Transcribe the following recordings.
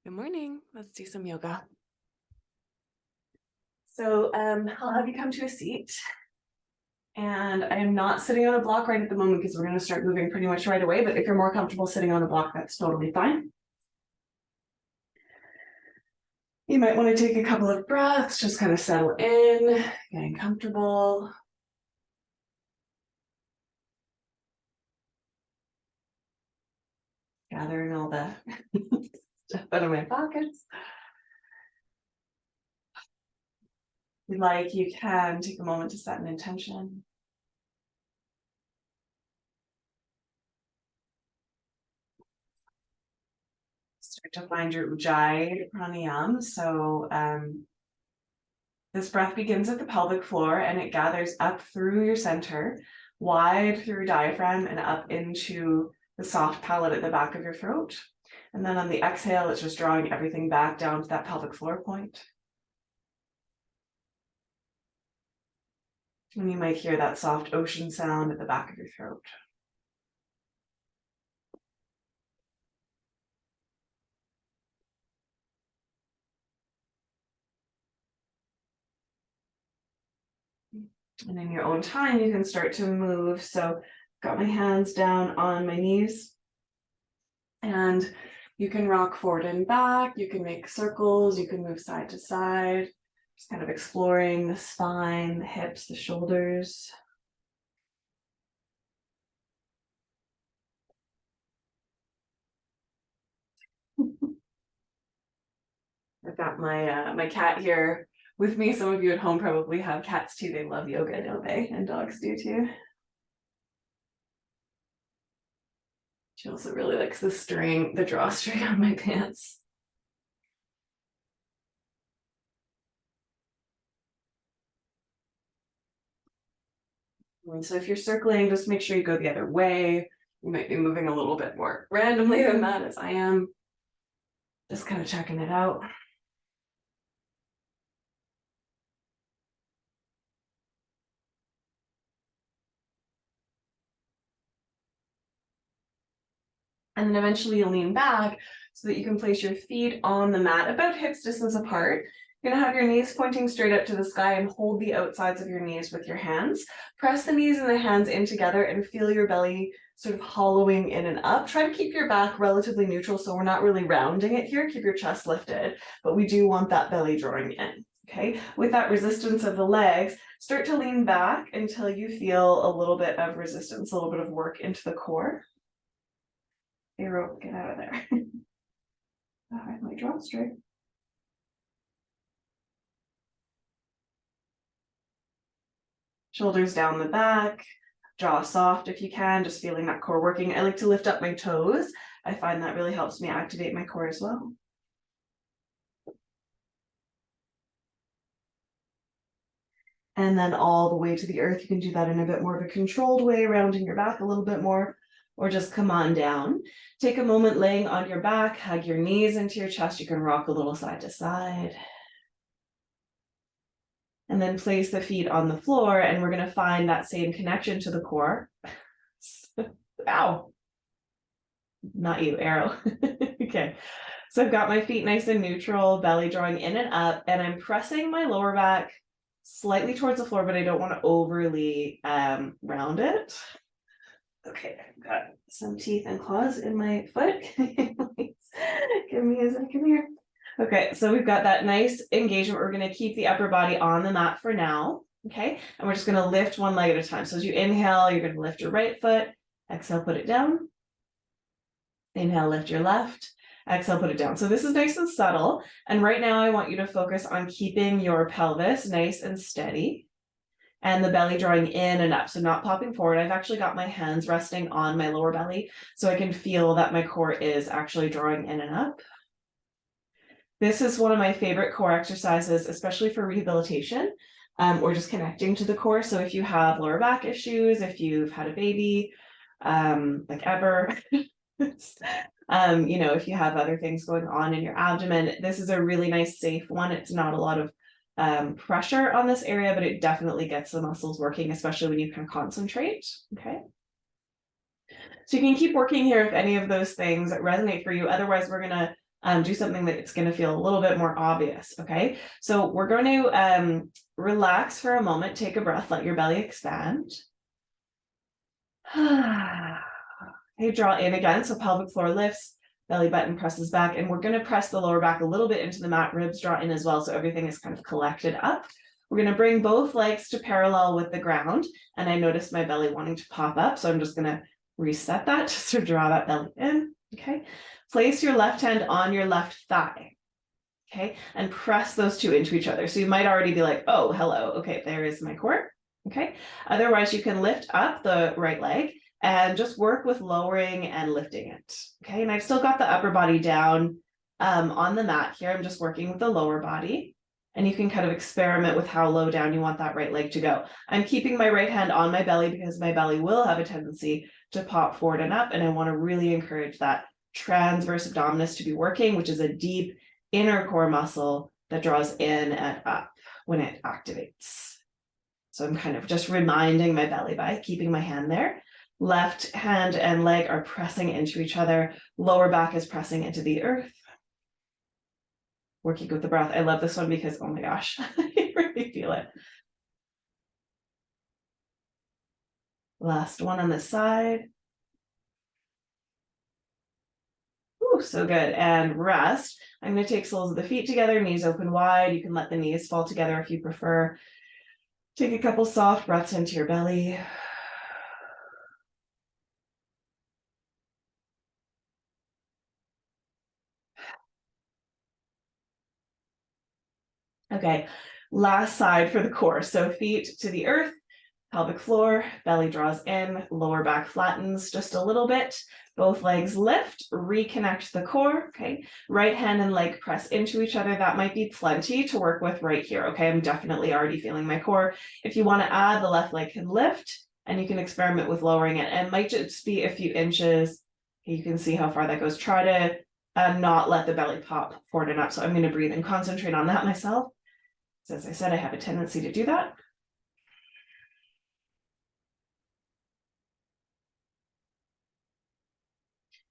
Good morning. Let's do some yoga. So I'll have you come to a seat. And I am not sitting on a block right at the moment because we're going to start moving pretty much right away. But if you're more comfortable sitting on a block, that's totally fine. You might want to take a couple of breaths, just kind of settle in, getting comfortable. Gathering all the stuff out of my pockets. If you'd like, you can take a moment to set an intention. Start to find your ujjayi pranayama. So this breath begins at the pelvic floor and it gathers up through your center, wide through your diaphragm and up into the soft palate at the back of your throat. And then on the exhale, it's just drawing everything back down to that pelvic floor point. And you might hear that soft ocean sound at the back of your throat. And in your own time, you can start to move. So got my hands down on my knees. And you can rock forward and back. You can make circles. You can move side to side. Just kind of exploring the spine, the hips, the shoulders. I've got my cat here with me. Some of you at home probably have cats too. They love yoga, don't they? And dogs do too. She also really likes the drawstring on my pants. And so if you're circling, just make sure you go the other way. You might be moving a little bit more randomly than that, as I am. Just kind of checking it out. And then eventually you'll lean back so that you can place your feet on the mat about hips distance apart. You're gonna have your knees pointing straight up to the sky and hold the outsides of your knees with your hands. Press the knees and the hands in together and feel your belly sort of hollowing in and up. Try to keep your back relatively neutral so we're not really rounding it here. Keep your chest lifted, but we do want that belly drawing in. Okay, with that resistance of the legs, start to lean back until you feel a little bit of resistance, a little bit of work into the core. Hey, rope, get out of there. Oh, I might draw straight. Shoulders down the back, jaw soft if you can, just feeling that core working. I like to lift up my toes. I find that really helps me activate my core as well. And then all the way to the earth. You can do that in a bit more of a controlled way, rounding your back a little bit more, or just come on down. Take a moment laying on your back, hug your knees into your chest. You can rock a little side to side. And then place the feet on the floor, and we're going to find that same connection to the core. Ow. Not you, arrow. Okay. So I've got my feet nice and neutral, belly drawing in and up, and I'm pressing my lower back slightly towards the floor, but I don't want to overly round it. Okay, I've got some teeth and claws in my foot. Give me a second here. Okay, so we've got that nice engagement. We're going to keep the upper body on the mat for now. Okay, and we're just going to lift one leg at a time. So as you inhale, you're going to lift your right foot. Exhale, put it down. Inhale, lift your left. Exhale, put it down. So this is nice and subtle. And right now I want you to focus on keeping your pelvis nice and steady and the belly drawing in and up. So not popping forward. I've actually got my hands resting on my lower belly so I can feel that my core is actually drawing in and up. This is one of my favorite core exercises, especially for rehabilitation or just connecting to the core. So if you have lower back issues, if you've had a baby, like ever, if you have other things going on in your abdomen, this is a really nice, safe one. It's not a lot of pressure on this area, but it definitely gets the muscles working, especially when you can concentrate. Okay. So you can keep working here if any of those things resonate for you. Otherwise, we're going to do something that's going to feel a little bit more obvious. Okay, so we're going to relax for a moment, take a breath, let your belly expand. Okay, draw in again, so pelvic floor lifts, belly button presses back, and we're going to press the lower back a little bit into the mat, ribs draw in as well, so everything is kind of collected up. We're going to bring both legs to parallel with the ground, and I noticed my belly wanting to pop up, so I'm just going to reset that, just to draw that belly in. Okay, place your left hand on your left thigh. Okay, and press those two into each other. So you might already be like, oh, hello. Okay, there is my core. Okay, otherwise you can lift up the right leg and just work with lowering and lifting it. Okay, and I've still got the upper body down on the mat here. I'm just working with the lower body, and you can kind of experiment with how low down you want that right leg to go. I'm keeping my right hand on my belly because my belly will have a tendency to pop forward and up, and I want to really encourage that transverse abdominis to be working, which is a deep inner core muscle that draws in and up when it activates. So I'm kind of just reminding my belly by keeping my hand there. Left hand and leg are pressing into each other. Lower back is pressing into the earth. Working with the breath. I love this one because, oh my gosh, I really feel it. Last one on this side. Ooh, so good. And rest. I'm going to take soles of the feet together, knees open wide. You can let the knees fall together if you prefer. Take a couple soft breaths into your belly. Okay, last side for the core. So feet to the earth, pelvic floor, belly draws in, lower back flattens just a little bit. Both legs lift, reconnect the core. Okay, right hand and leg press into each other. That might be plenty to work with right here. Okay, I'm definitely already feeling my core. If you want to add, the left leg can lift, and you can experiment with lowering it. It might just be a few inches. You can see how far that goes. Try to not let the belly pop forward and up. So I'm going to breathe and concentrate on that myself. So as I said, I have a tendency to do that.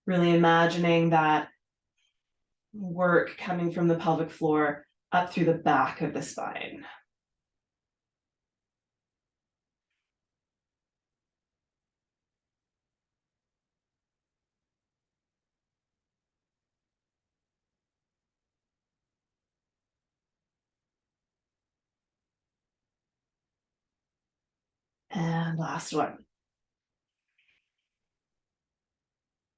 Really imagining that work coming from the pelvic floor up through the back of the spine. And last one.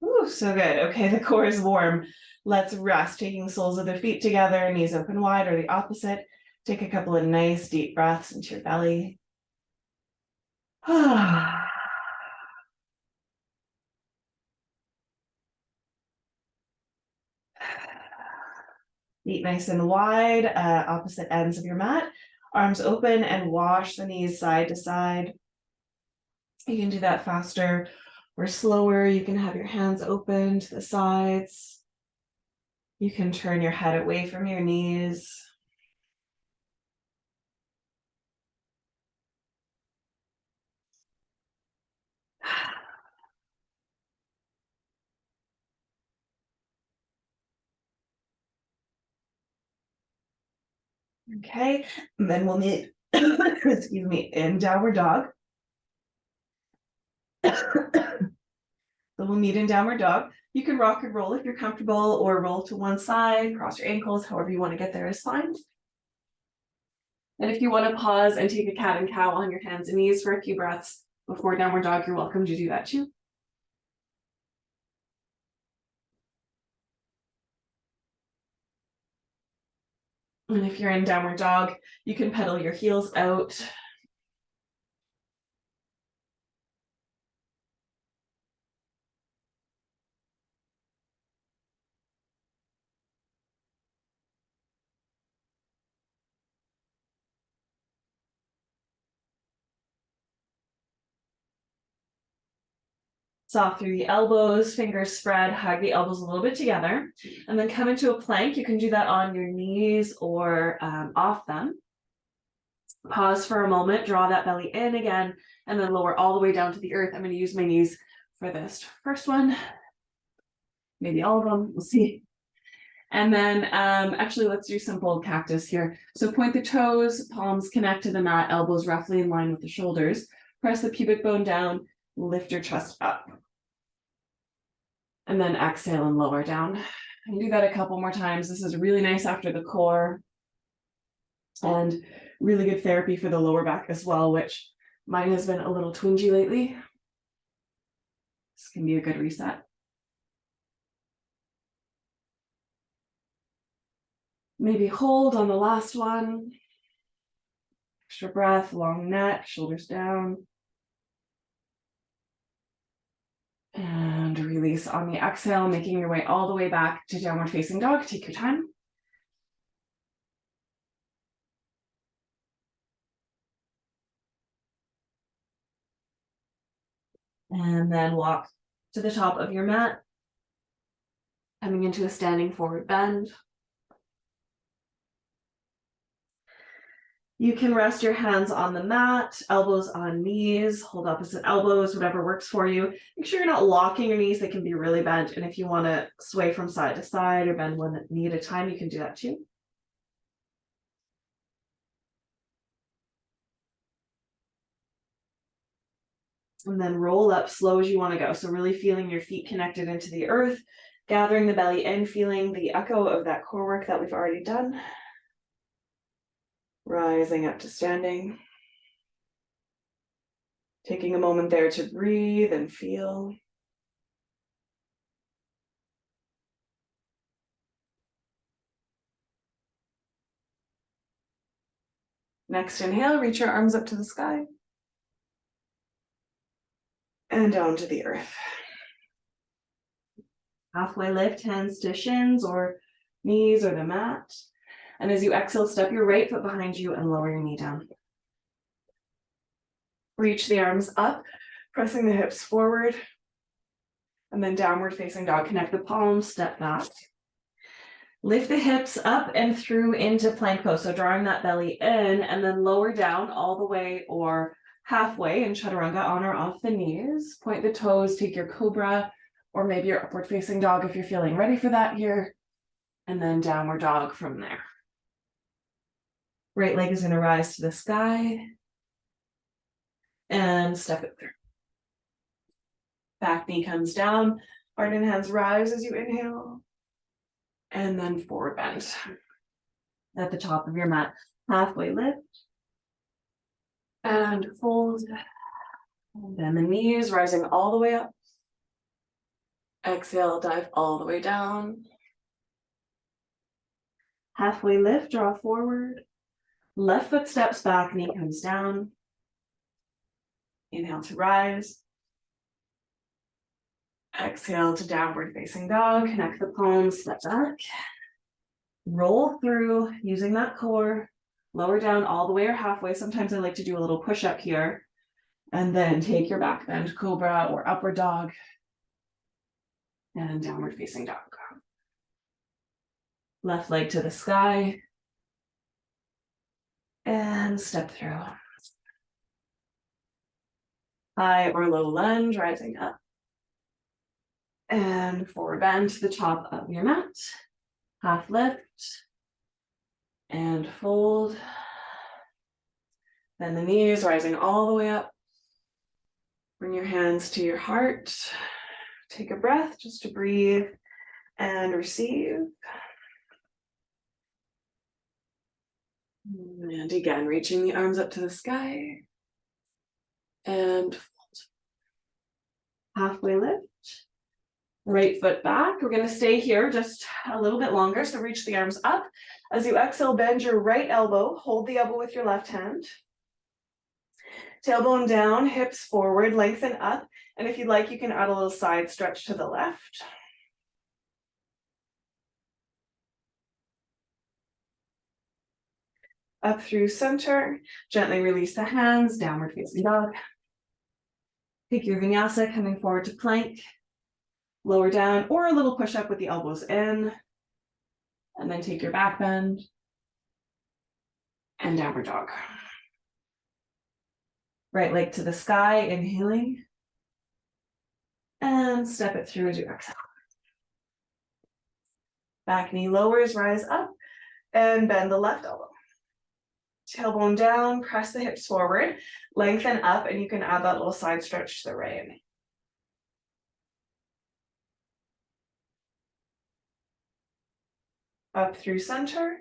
Ooh, so good. Okay, the core is warm. Let's rest, taking soles of the feet together, knees open wide or the opposite. Take a couple of nice deep breaths into your belly. Feet nice and wide, opposite ends of your mat. Arms open and wash the knees side to side. You can do that faster or slower. You can have your hands open to the sides. You can turn your head away from your knees. Okay, and then we'll meet, excuse me, in downward dog. So we'll meet in downward dog. You can rock and roll if you're comfortable, or roll to one side, cross your ankles, however you want to get there is fine. And if you want to pause and take a cat and cow on your hands and knees for a few breaths before downward dog, you're welcome to do that too. And if you're in downward dog, you can pedal your heels out. Soft through the elbows, fingers spread, hug the elbows a little bit together, and then come into a plank. You can do that on your knees or off them. Pause for a moment, draw that belly in again, and then lower all the way down to the earth. I'm going to use my knees for this first one, maybe all of them, we'll see. And then actually let's do simple cactus here. So point the toes, palms connect to the mat, elbows roughly in line with the shoulders. Press the pubic bone down, lift your chest up. And then exhale and lower down. And do that a couple more times. This is really nice after the core and really good therapy for the lower back as well, which mine has been a little twingy lately. This can be a good reset. Maybe hold on the last one. Extra breath, long neck, shoulders down. And release on the exhale, making your way all the way back to downward facing dog. Take your time. And then walk to the top of your mat, coming into a standing forward bend. You can rest your hands on the mat, elbows on knees, hold opposite elbows, whatever works for you. Make sure you're not locking your knees, they can be really bent. And if you want to sway from side to side or bend one knee at a time, you can do that too. And then roll up slow as you want to go. So really feeling your feet connected into the earth, gathering the belly in, feeling the echo of that core work that we've already done. Rising up to standing. Taking a moment there to breathe and feel. Next inhale, reach your arms up to the sky. And down to the earth. Halfway lift, hands to shins or knees or the mat. And as you exhale, step your right foot behind you and lower your knee down. Reach the arms up, pressing the hips forward. And then downward facing dog. Connect the palms, step back. Lift the hips up and through into plank pose. So drawing that belly in and then lower down all the way or halfway in chaturanga on or off the knees. Point the toes, take your cobra or maybe your upward facing dog if you're feeling ready for that here. And then downward dog from there. Right leg is going to rise to the sky. And step it through. Back knee comes down. Heart and hands rise as you inhale. And then forward bend. At the top of your mat. Halfway lift. And fold. And bend the knees, rising all the way up. Exhale, dive all the way down. Halfway lift, draw forward. Left foot steps back, knee comes down. Inhale to rise. Exhale to downward facing dog. Connect the palms, step back. Roll through using that core. Lower down all the way or halfway. Sometimes I like to do a little push up here. And then take your back bend, cobra or upward dog. And downward facing dog. Left leg to the sky. And step through. High or low lunge, rising up. And forward bend to the top of your mat. Half lift. And fold. Bend the knees, rising all the way up. Bring your hands to your heart. Take a breath just to breathe and receive. And again, reaching the arms up to the sky. And fold. Halfway lift. Right foot back. We're going to stay here just a little bit longer. So reach the arms up. As you exhale, bend your right elbow. Hold the elbow with your left hand. Tailbone down, hips forward, lengthen up. And if you'd like, you can add a little side stretch to the left. Up through center. Gently release the hands, downward facing dog. Take your vinyasa, coming forward to plank. Lower down, or a little push up with the elbows in. And then take your back bend. And downward dog. Right leg to the sky, inhaling. And step it through as you exhale. Back knee lowers, rise up, and bend the left elbow. Tailbone down, press the hips forward, lengthen up, and you can add that little side stretch to the right. Up through center,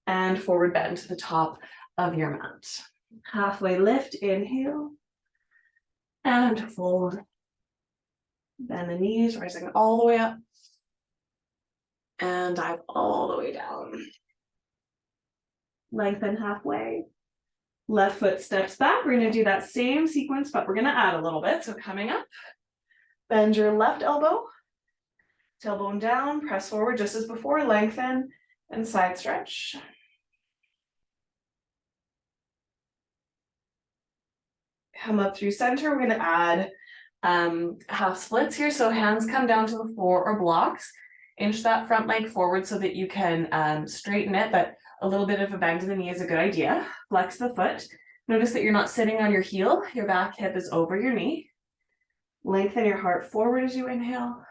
and forward bend to the top of your mat. Halfway lift, inhale, and fold. Bend the knees, rising all the way up, and dive all the way down. Lengthen halfway. Left foot steps back. We're going to do that same sequence, but we're going to add a little bit. So coming up, bend your left elbow, tailbone down, press forward just as before, lengthen and side stretch. Come up through center. We're going to add half splits here. So hands come down to the floor or blocks. Inch that front leg forward so that you can straighten it, but a little bit of a bend in the knee is a good idea. Flex the foot. Notice that you're not sitting on your heel. Your back hip is over your knee. Lengthen your heart forward as you inhale.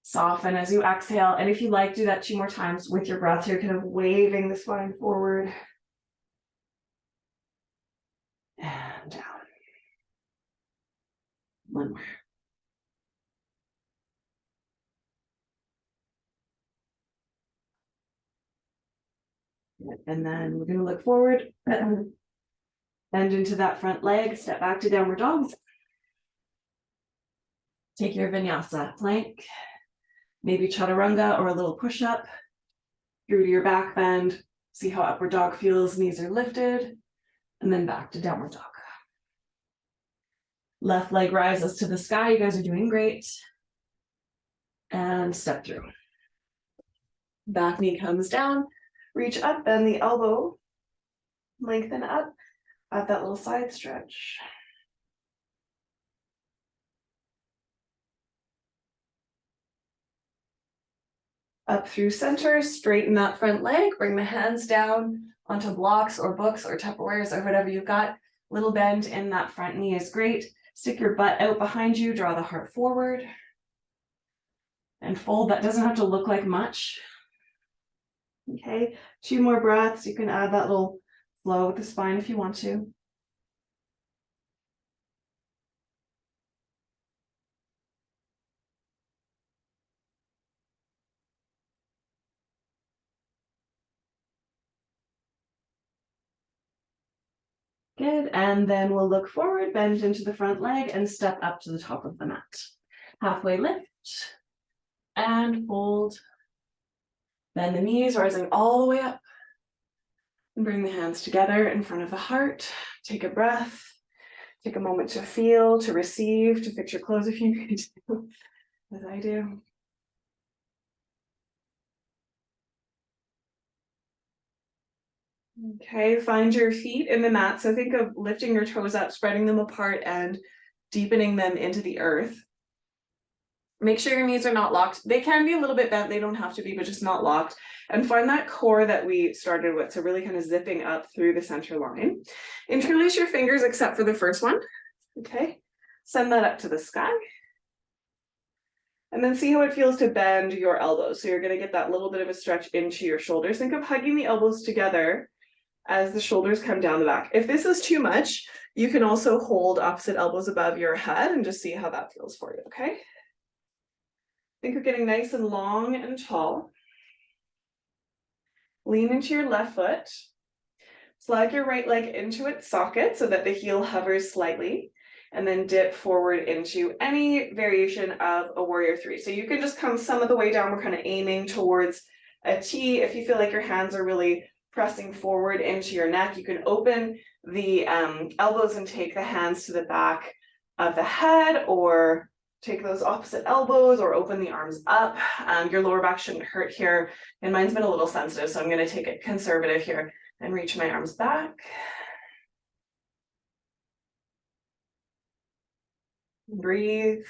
Soften as you exhale. And if you like, do that 2 more times with your breath. You're kind of waving the spine forward. And down. One more. And then we're going to look forward, bend into that front leg, step back to downward dog. Take your vinyasa plank, maybe chaturanga or a little push-up through to your back bend. See how upward dog feels, knees are lifted, and then back to downward dog. Left leg rises to the sky. You guys are doing great. And step through. Back knee comes down. Reach up, bend the elbow, lengthen up, add that little side stretch. Up through center, straighten that front leg, bring the hands down onto blocks or books or Tupperwares or whatever you've got. Little bend in that front knee is great. Stick your butt out behind you, draw the heart forward, and fold. That doesn't have to look like much. Okay, 2 more breaths. You can add that little flow with the spine if you want to. Good, and then we'll look forward, bend into the front leg, and step up to the top of the mat. Halfway lift, and fold. Bend the knees, rising all the way up. And bring the hands together in front of the heart. Take a breath. Take a moment to feel, to receive, to fix your clothes if you need to, as I do. Okay, find your feet in the mat. So think of lifting your toes up, spreading them apart, and deepening them into the earth. Make sure your knees are not locked. They can be a little bit bent, they don't have to be, but just not locked. And find that core that we started with, so really kind of zipping up through the center line. Interlace your fingers except for the first one. Okay, send that up to the sky. And then see how it feels to bend your elbows. So you're going to get that little bit of a stretch into your shoulders. Think of hugging the elbows together as the shoulders come down the back. If this is too much, you can also hold opposite elbows above your head and just see how that feels for you, okay? Think of getting nice and long and tall. Lean into your left foot. Slide your right leg into its socket so that the heel hovers slightly, and then dip forward into any variation of a warrior 3. So you can just come some of the way down. We're kind of aiming towards a T. If you feel like your hands are really pressing forward into your neck, you can open the elbows and take the hands to the back of the head, or take those opposite elbows, or open the arms up. Your lower back shouldn't hurt here. And mine's been a little sensitive, so I'm going to take it conservative here and reach my arms back. Breathe.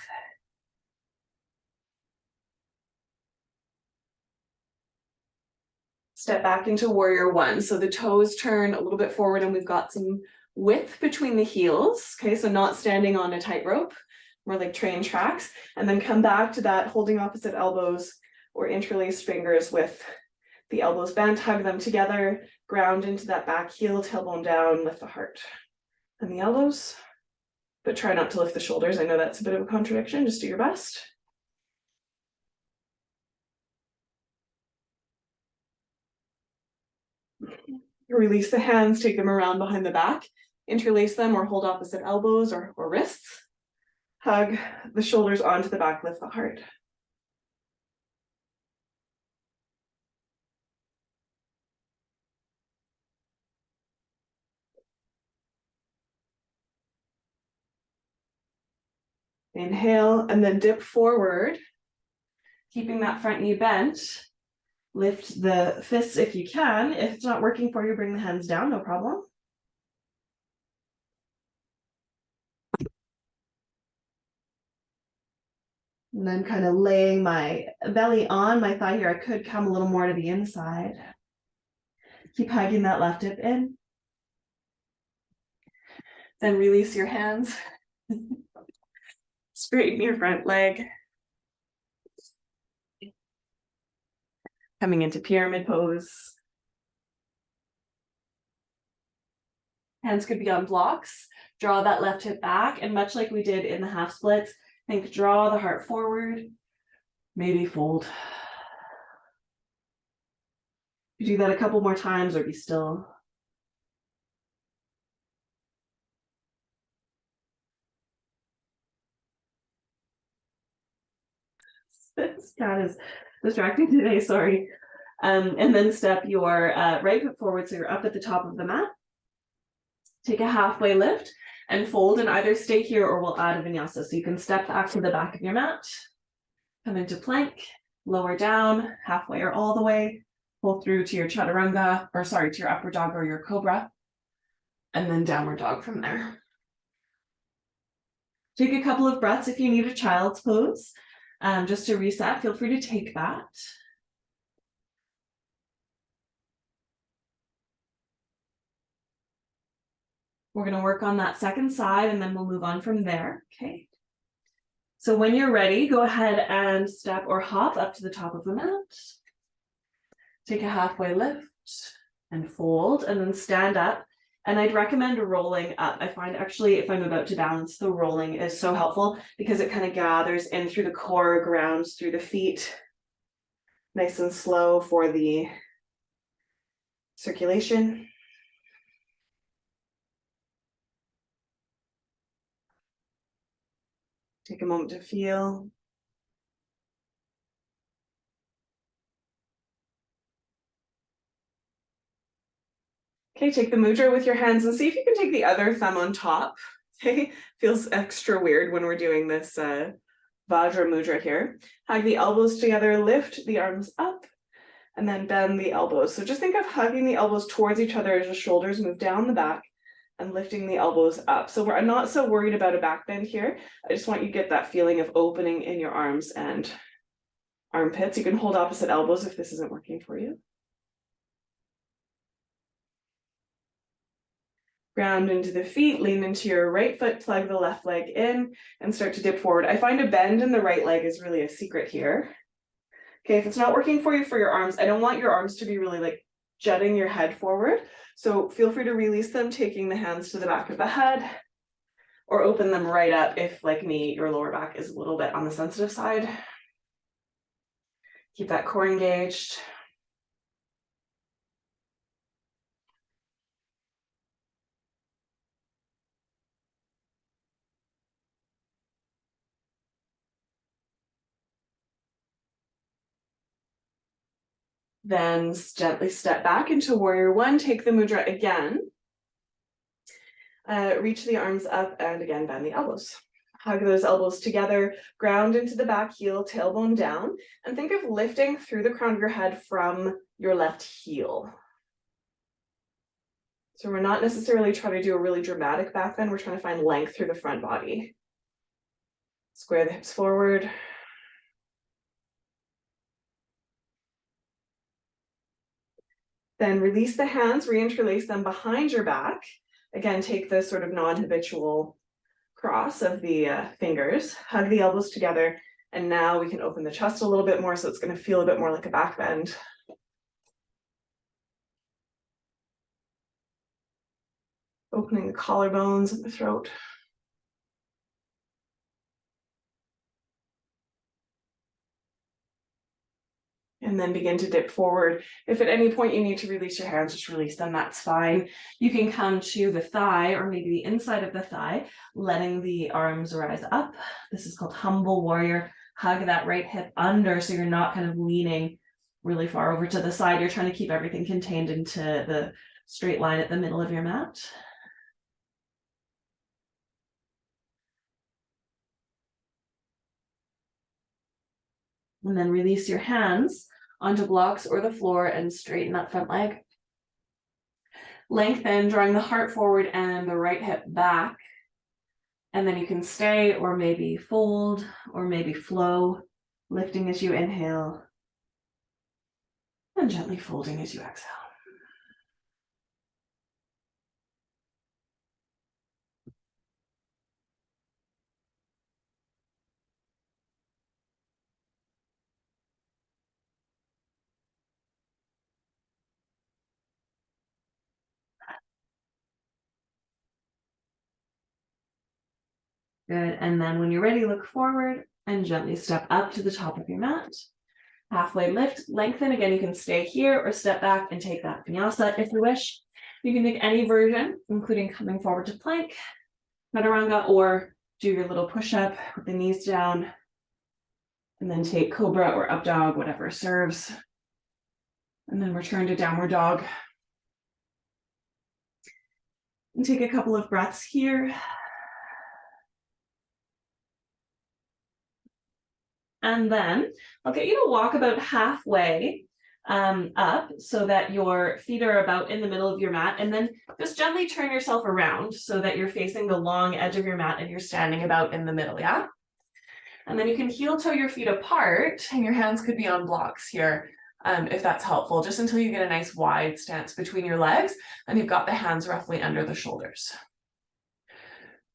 Step back into warrior 1. So the toes turn a little bit forward and we've got some width between the heels. Okay, so not standing on a tightrope, more like train tracks. And then come back to that holding opposite elbows, or interlace fingers with the elbows bent, hug them together, ground into that back heel, tailbone down, lift the heart and the elbows, but try not to lift the shoulders. I know that's a bit of a contradiction, just do your best. Release the hands, take them around behind the back, interlace them or hold opposite elbows or wrists. Hug the shoulders onto the back, lift the heart. Inhale and then dip forward, keeping that front knee bent. Lift the fists if you can. If it's not working for you, bring the hands down, no problem. And then kind of laying my belly on my thigh here. I could come a little more to the inside. Keep hugging that left hip in. Then release your hands. Straighten your front leg. Coming into pyramid pose. Hands could be on blocks. Draw that left hip back, and much like we did in the half splits, think draw the heart forward, maybe fold. You do that a couple more times or be still. This cat is distracting today, sorry. And then step your right foot forward so you're up at the top of the mat. Take a halfway lift and fold, and either stay here or we'll add a vinyasa. So you can step back to the back of your mat, come into plank, lower down, halfway or all the way, pull through to your chaturanga, or sorry, to your upward dog or your cobra, and then downward dog from there. Take a couple of breaths if you need a child's pose. Just to reset, feel free to take that. We're going to work on that second side and then we'll move on from there. Okay. So when you're ready, go ahead and step or hop up to the top of the mat. Take a halfway lift and fold, and then stand up. And I'd recommend rolling up. I find actually if I'm about to balance, the rolling is so helpful because it kind of gathers in through the core, grounds through the feet. Nice and slow for the circulation. Take a moment to feel. Okay, take the mudra with your hands and see if you can take the other thumb on top. Okay, feels extra weird when we're doing this Vajra mudra here. Hug the elbows together, lift the arms up, and then bend the elbows. So just think of hugging the elbows towards each other as the shoulders move down the back and lifting the elbows up. So I'm not so worried about a back bend here. I just want you to get that feeling of opening in your arms and armpits. You can hold opposite elbows if this isn't working for you. Ground into the feet, lean into your right foot, plug the left leg in, and start to dip forward. I find a bend in the right leg is really a secret here. Okay, if it's not working for you for your arms, I don't want your arms to be really like jutting your head forward. So feel free to release them, taking the hands to the back of the head, or open them right up if, like me, your lower back is a little bit on the sensitive side. Keep that core engaged. Then gently step back into warrior one, take the mudra again. Reach the arms up and again bend the elbows. Hug those elbows together, ground into the back heel, tailbone down, and think of lifting through the crown of your head from your left heel. So we're not necessarily trying to do a really dramatic back bend, we're trying to find length through the front body. Square the hips forward. Then release the hands, reinterlace them behind your back. Again, take the sort of non-habitual cross of the fingers, hug the elbows together, And now we can open the chest a little bit more, so it's going to feel a bit more like a back bend. Opening the collarbones and the throat. And then begin to dip forward. If at any point you need to release your hands, just release them, that's fine. You can come to the thigh or maybe the inside of the thigh, letting the arms rise up. This is called humble warrior. Hug that right hip under so you're not kind of leaning really far over to the side. You're trying to keep everything contained into the straight line at the middle of your mat. And then release your hands onto blocks or the floor and straighten that front leg. Lengthen, drawing the heart forward and the right hip back. And then you can stay or maybe fold or maybe flow, lifting as you inhale and gently folding as you exhale. Good, and then when you're ready, look forward and gently step up to the top of your mat. Halfway lift, lengthen. Again, you can stay here or step back and take that vinyasa if you wish. You can take any version, including coming forward to plank, chaturanga, or do your little push-up with the knees down, and then take cobra or up dog, whatever serves. And then return to downward dog. And take a couple of breaths here. And then I'll get you to walk about halfway up so that your feet are about in the middle of your mat, and then just gently turn yourself around so that you're facing the long edge of your mat and you're standing about in the middle, yeah? And then you can heel toe your feet apart and your hands could be on blocks here if that's helpful, just until you get a nice wide stance between your legs and you've got the hands roughly under the shoulders.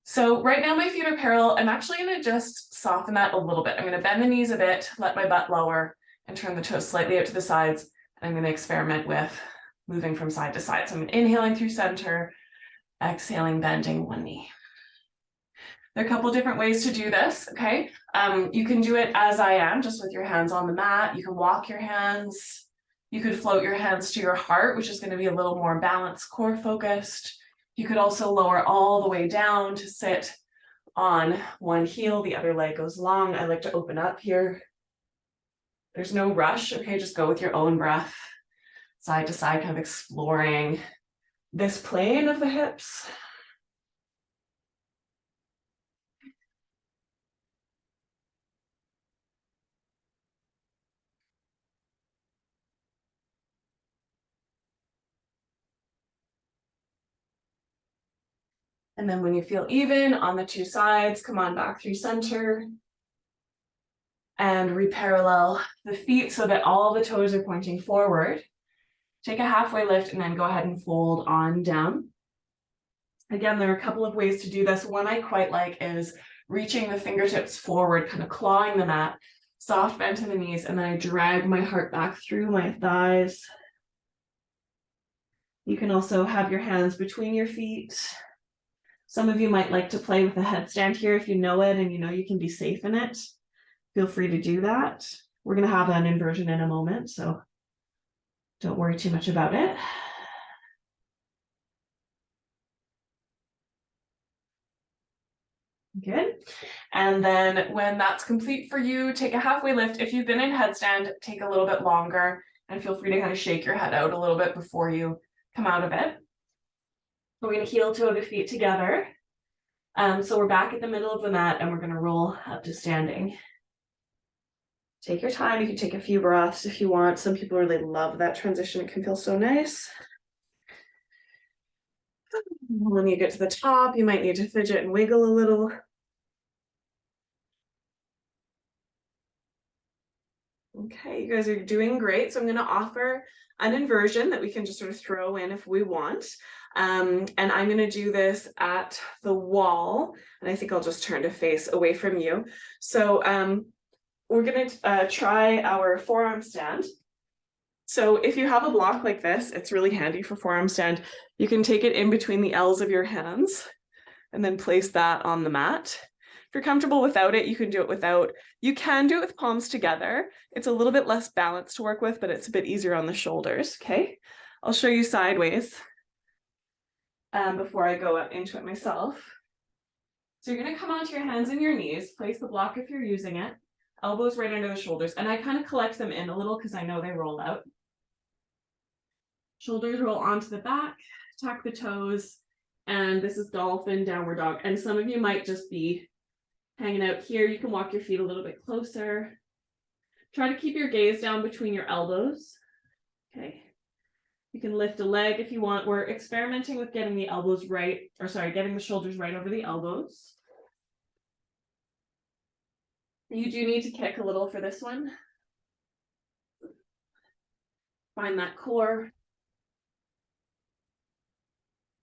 So right now my feet are parallel. I'm actually going to just soften that a little bit. I'm going to bend the knees a bit, let my butt lower, and turn the toes slightly out to the sides. And I'm going to experiment with moving from side to side. So I'm inhaling through center, exhaling, bending one knee. There are a couple different ways to do this, okay? You can do it as I am, just with your hands on the mat. You can walk your hands. You could float your hands to your heart, which is going to be a little more balanced, core focused. You could also lower all the way down to sit on one heel. The other leg goes long. I like to open up here. There's no rush, okay? Just go with your own breath, side to side, kind of exploring this plane of the hips. And then when you feel even on the two sides, come on back through center and reparallel the feet so that all the toes are pointing forward. Take a halfway lift and then go ahead and fold on down. Again, there are a couple of ways to do this. One I quite like is reaching the fingertips forward, kind of clawing the mat, soft bend to the knees, and then I drag my heart back through my thighs. You can also have your hands between your feet. Some of you might like to play with a headstand here if you know it and you know you can be safe in it. Feel free to do that. We're going to have an inversion in a moment, so don't worry too much about it. Good. And then when that's complete for you, take a halfway lift. If you've been in headstand, take a little bit longer and feel free to kind of shake your head out a little bit before you come out of it. We're going to heel toe the feet together. So we're back at the middle of the mat and we're going to roll up to standing. Take your time. You can take a few breaths if you want. Some people really love that transition. It can feel so nice. When you get to the top, you might need to fidget and wiggle a little. Okay, you guys are doing great. So I'm going to offer an inversion that we can just sort of throw in if we want. And I'm going to do this at the wall. And I think I'll just turn to face away from you. So we're gonna try our forearm stand. So if you have a block like this, it's really handy for forearm stand. You can take it in between the L's of your hands and then place that on the mat. If you're comfortable without it, you can do it without. You can do it with palms together. It's a little bit less balance to work with, but it's a bit easier on the shoulders, okay? I'll show you sideways before I go up into it myself. So you're gonna come onto your hands and your knees, place the block if you're using it, elbows right under the shoulders, and I kind of collect them in a little because I know they roll out. Shoulders roll onto the back, tuck the toes, and this is dolphin downward dog. And some of you might just be hanging out here. You can walk your feet a little bit closer. Try to keep your gaze down between your elbows. Okay. You can lift a leg if you want. We're experimenting with getting the elbows right, or sorry, getting the shoulders right over the elbows. You do need to kick a little for this one. Find that core.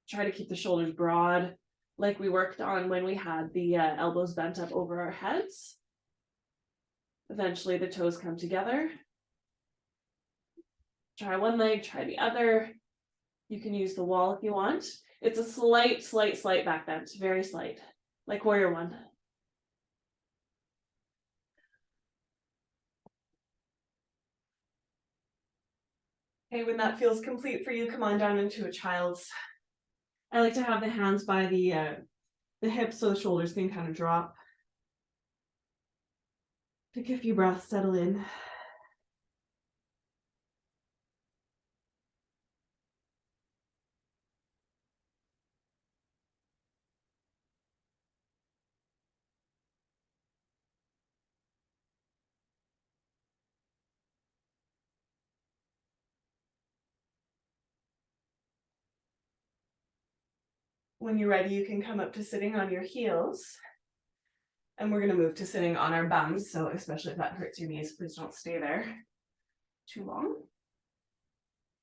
Try to keep the shoulders broad, like we worked on when we had the elbows bent up over our heads. Eventually the toes come together. Try one leg, try the other. You can use the wall if you want. It's a slight back bend, very slight, like warrior one. Okay, when that feels complete for you, come on down into a child's. I like to have the hands by the hips so the shoulders can kind of drop. Take a few breaths, settle in. When you're ready, you can come up to sitting on your heels. And we're going to move to sitting on our bums. So especially if that hurts your knees, please don't stay there too long.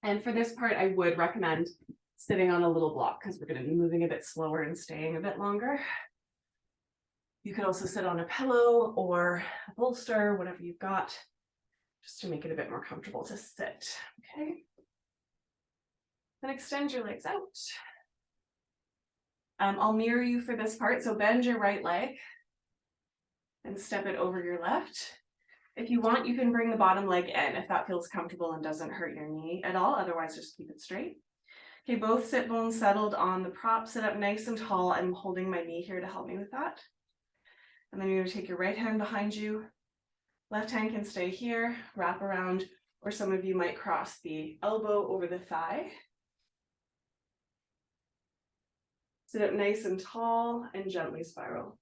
And for this part, I would recommend sitting on a little block because we're going to be moving a bit slower and staying a bit longer. You could also sit on a pillow or a bolster, whatever you've got, just to make it a bit more comfortable to sit. Okay. Then extend your legs out. I'll mirror you for this part. So bend your right leg and step it over your left. If you want, you can bring the bottom leg in if that feels comfortable and doesn't hurt your knee at all. Otherwise, just keep it straight. Okay, both sit bones settled on the prop. Sit up nice and tall. I'm holding my knee here to help me with that. And then you're going to take your right hand behind you. Left hand can stay here, wrap around, or some of you might cross the elbow over the thigh. Sit up nice and tall and gently spiral.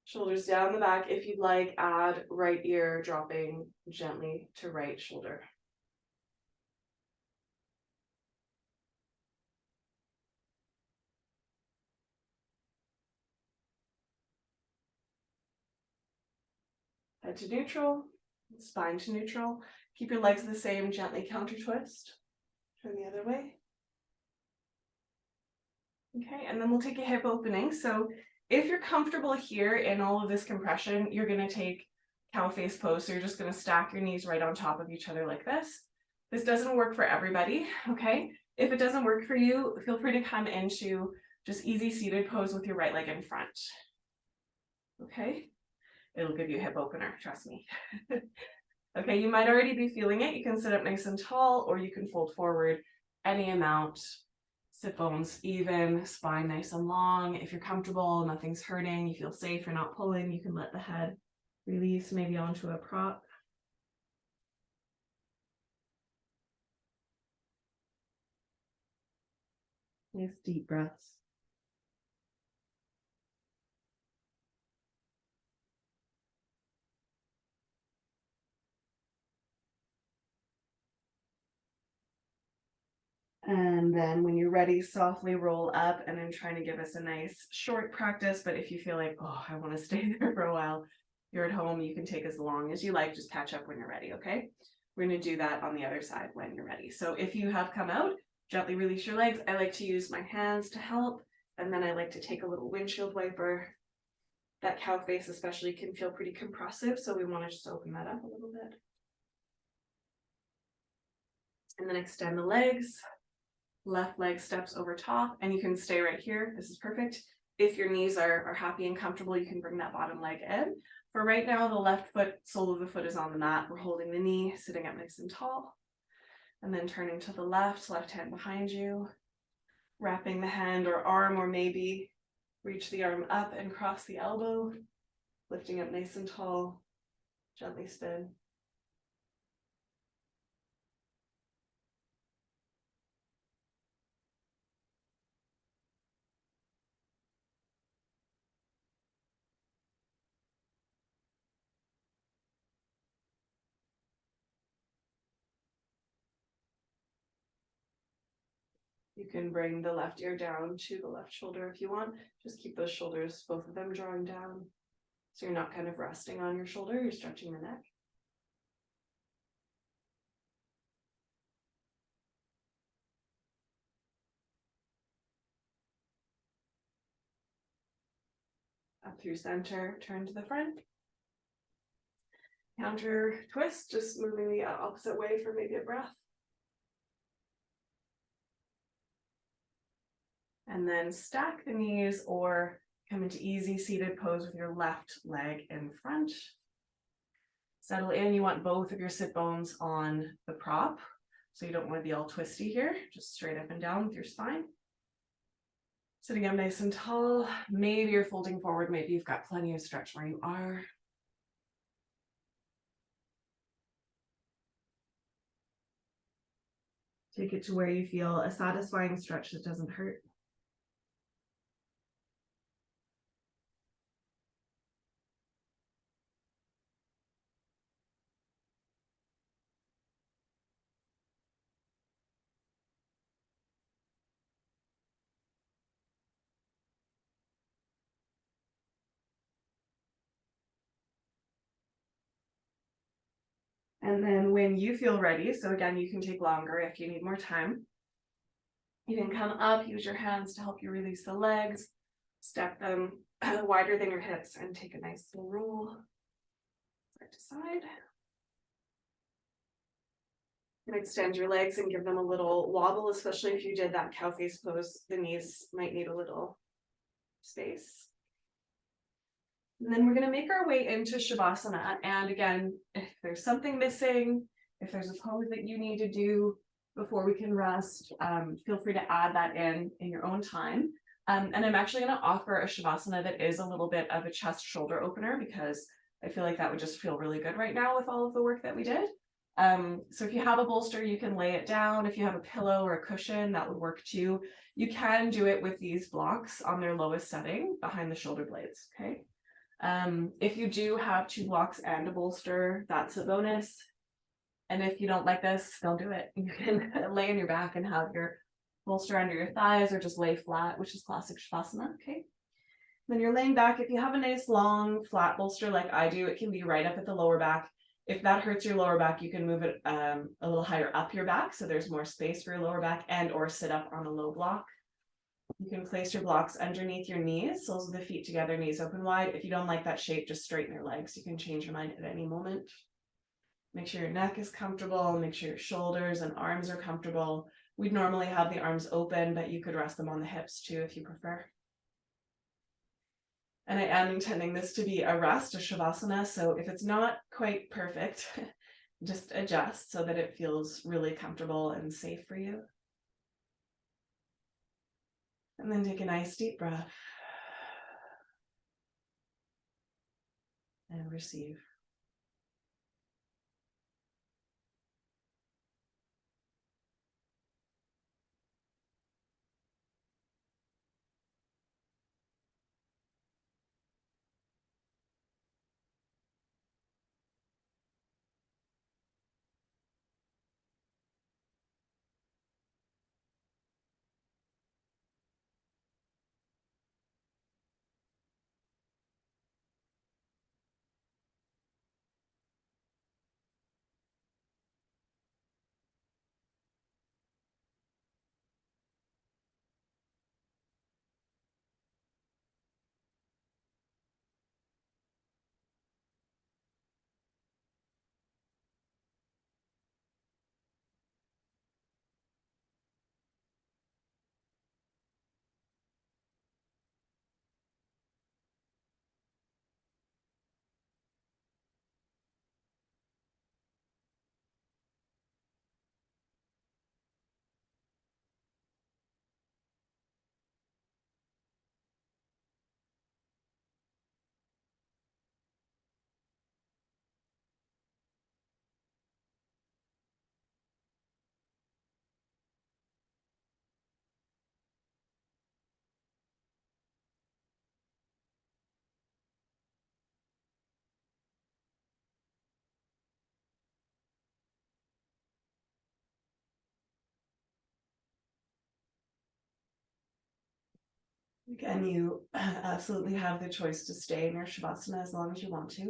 Shoulders down the back. If you'd like, add right ear dropping gently to right shoulder. Head to neutral, spine to neutral. Keep your legs the same, gently counter twist. Turn the other way. Okay, and then we'll take a hip opening. So if you're comfortable here in all of this compression, you're going to take cow face pose. So you're just going to stack your knees right on top of each other like this. This doesn't work for everybody, okay? If it doesn't work for you, feel free to come into just easy seated pose with your right leg in front. Okay? It'll give you a hip opener, trust me. Okay, you might already be feeling it. You can sit up nice and tall, or you can fold forward any amount. Sit bones even, spine nice and long. If you're comfortable, nothing's hurting, you feel safe, you're not pulling, you can let the head release maybe onto a prop. Nice deep breaths. And then when you're ready, softly roll up, and I'm trying to give us a nice short practice, but if you feel like, oh, I want to stay there for a while, you're at home, you can take as long as you like, just catch up when you're ready, okay? We're going to do that on the other side when you're ready. So if you have come out, gently release your legs. I like to use my hands to help And then I like to take a little windshield wiper. That cow face especially can feel pretty compressive, so we want to just open that up a little bit. And then extend the legs. Left leg steps over top, and you can stay right here. This is perfect. If your knees are happy and comfortable, you can bring that bottom leg in. For right now, the left foot, sole of the foot is on the mat. We're holding the knee, sitting up nice and tall. And then turning to the left hand behind you. Wrapping the hand or arm, or maybe reach the arm up and cross the elbow. Lifting up nice and tall. Gently spin. You can bring the left ear down to the left shoulder if you want. Just keep those shoulders, both of them drawing down. So you're not kind of resting on your shoulder, you're stretching the neck. Up through center, turn to the front. Counter twist, just moving the opposite way for maybe a breath. And then stack the knees or come into easy seated pose with your left leg in front. Settle in, you want both of your sit bones on the prop. So you don't want to be all twisty here, just straight up and down with your spine. Sitting up nice and tall. Maybe you're folding forward, maybe you've got plenty of stretch where you are. Take it to where you feel a satisfying stretch that doesn't hurt. And then when you feel ready, so again, you can take longer if you need more time. You can come up, use your hands to help you release the legs, step them wider than your hips, and take a nice slow roll side to side. And extend your legs and give them a little wobble, especially if you did that cow face pose. The knees might need a little space. And then we're going to make our way into Shavasana. And again, if there's something missing, if there's a pose that you need to do before we can rest, feel free to add that in your own time. And I'm actually going to offer a Shavasana that is a little bit of a chest shoulder opener, because I feel like that would just feel really good right now with all of the work that we did. So if you have a bolster, you can lay it down. If you have a pillow or a cushion, that would work too. You can do it with these blocks on their lowest setting behind the shoulder blades, okay? If you do have 2 blocks and a bolster, that's a bonus. And if you don't like this, don't do it. You can lay on your back and have your bolster under your thighs, or just lay flat, which is classic Shavasana, okay? Then you're laying back. If you have a nice long flat bolster like I do, it can be right up at the lower back. If that hurts your lower back, you can move it a little higher up your back, so there's more space for your lower back, and or sit up on a low block. You can place your blocks underneath your knees, soles of the feet together, knees open wide. If you don't like that shape, just straighten your legs. You can change your mind at any moment. Make sure your neck is comfortable. Make sure your shoulders and arms are comfortable. We'd normally have the arms open, but you could rest them on the hips too if you prefer. And I am intending this to be a rest, a Shavasana, so if it's not quite perfect, just adjust so that it feels really comfortable and safe for you. And then take a nice deep breath. And receive. Again, you absolutely have the choice to stay in your Shavasana as long as you want to.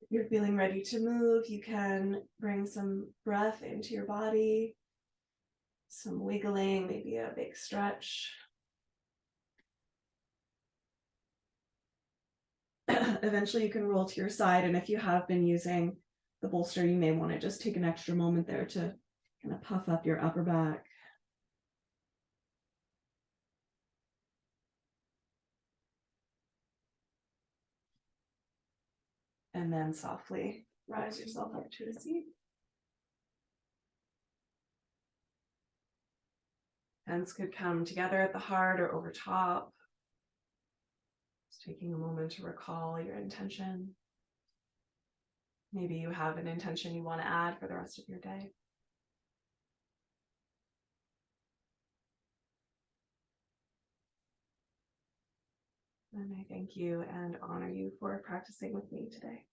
If you're feeling ready to move, you can bring some breath into your body, some wiggling, maybe a big stretch. Eventually you can roll to your side, and if you have been using the bolster, you may want to just take an extra moment there to kind of puff up your upper back. And then softly rise yourself up to a seat. Hands could come together at the heart or over top. Just taking a moment to recall your intention. Maybe you have an intention you want to add for the rest of your day. And I thank you and honor you for practicing with me today.